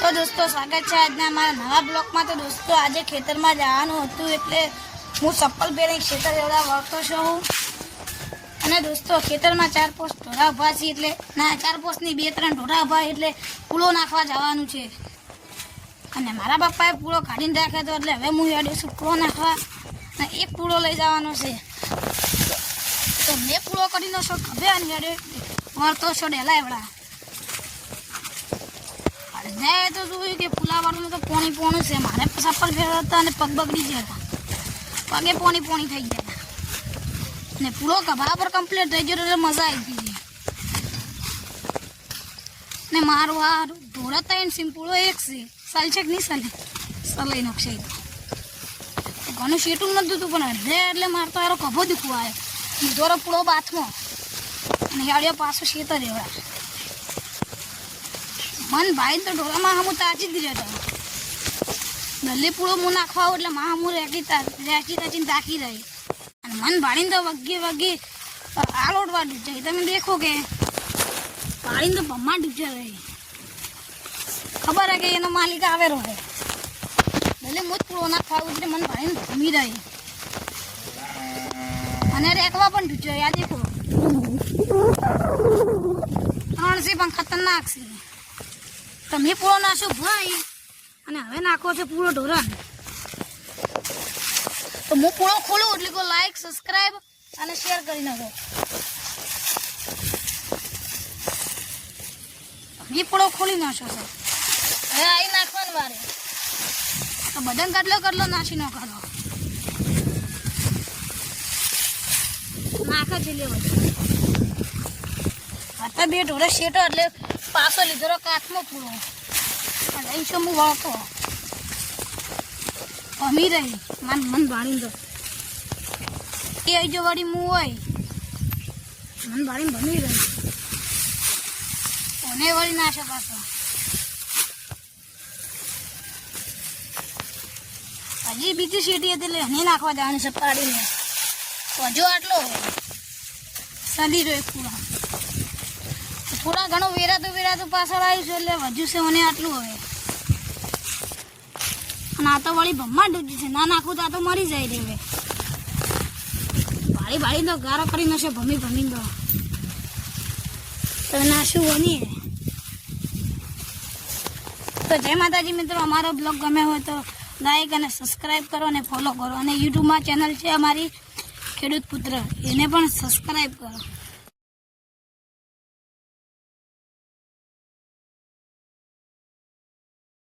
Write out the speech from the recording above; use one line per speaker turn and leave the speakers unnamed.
તો દોસ્તો સ્વાગત છે આજના અમારા નવા બ્લોગમાં। તો દોસ્તો આજે ખેતરમાં જવાનું હતું એટલે હું ચપ્પલ પહેરીને ખેતર એવડા વળતો છું। અને દોસ્તો ખેતરમાં 4 પોસ્ટ ઢોરા ઉભા છે એટલે ના 4 પોસ્ટની 2-3 ઢોરા ઉભા એટલે પૂળો નાખવા જવાનું છે। અને મારા પપ્પાએ પૂળો કાઢીને રાખ્યો હતો એટલે હવે હું હેડ્યો છું પૂળો નાખવા અને એક પૂળો લઈ જવાનો છે। તો મેં પૂળો કાઢીનો છો ખભે અને હેડ્યો વળતો છો ડેલા એવડા જાય તો જોયું કે પુલાવાળું તો પોણી છે। મારે ચપ્પલ ફેરવતા હતા અને પગ બગડી ગયા હતા, પગે પોણી થઈ ગયા અને પૂરો કભા પર કમ્પ્લીટ થઈ ગયો એટલે મજા આવી ગઈ। ને મારું આ ઢોળા ત્રણ સિમ્પૂળો એક છે, ચાલશે કે નહીં ચાલે સલાઈ નાખશે ઘણું શેટું નથી થતું પણ અડધે એટલે મારે તો યારો કભો દુખવા આવ્યો દોરો પૂળો બાથમાં અને યાડિયો પાછો શેતર એવડા મન ભાઈ તો ઢોળામાં હું તાચી જ રહ્યો હતો। દલ્લી પૂળો હું નાખવા આવું એટલે માં હું રેચી તાચીને તાકી રહી અને મન ભાડીને તો વગી આલોટવા ડૂબ તમે દેખો કે ભાડીને તો ભમ્મા ડૂબજા રહી ખબર હે કે એનો માલિક આવેલો હે ભલે હું જ પૂળો નાખવા આવું એટલે મન ભાડીને ભમી રહી અને રેકવા પણ ડૂબજો યાદ દેખો 3 છે પણ ખતરનાક છે। તમે પૂળો નાખશો ભાઈ અને હવે નાખો છે પૂળો ઢોરણ તો હું પૂળો ખોલું એટલે કો લાઈક સબસ્ક્રાઇબ અને શેર કરી નાખો। તમે પૂળો ખોલી નાખશો હવે આવી નાખવાનું વારે તો બધાને કેટલો નાખી નાખો નાખે છે લેવો હતા 2 ઢોરે શેટો એટલે પાછો લીધો કાચમાં પૂળો લઈ છું હું વળતો ભમી રહી મન ભાણી દો એ જો વળી હું હોય મન ભાણી ભમી રહી કોને વળી નાશે પાછો હજી બીજી શેટી હતી એટલે એને નાખવા જવાની છે પાડીને હજુ આટલો હોય ચાલી રહ્યો પૂરા થોડા ઘણો વેરાતું પાછળ આવ્યું છે એટલે વધુ છે મને આટલું હવે અને આ તો વળી ભમ્મા ડૂબી છે ના નાખું તો આ તો મરી જાય રે હવે ભાડી તો ગારો કરી નાખશે ભમી તો નાશું બની તો જય માતાજી મિત્રો, અમારો બ્લોગ ગમે હોય તો લાઈક અને સબસ્ક્રાઈબ કરો અને ફોલો કરો અને યુટ્યુબમાં ચેનલ છે અમારી ખેડૂત પુત્ર એને પણ સબસ્ક્રાઈબ કરો।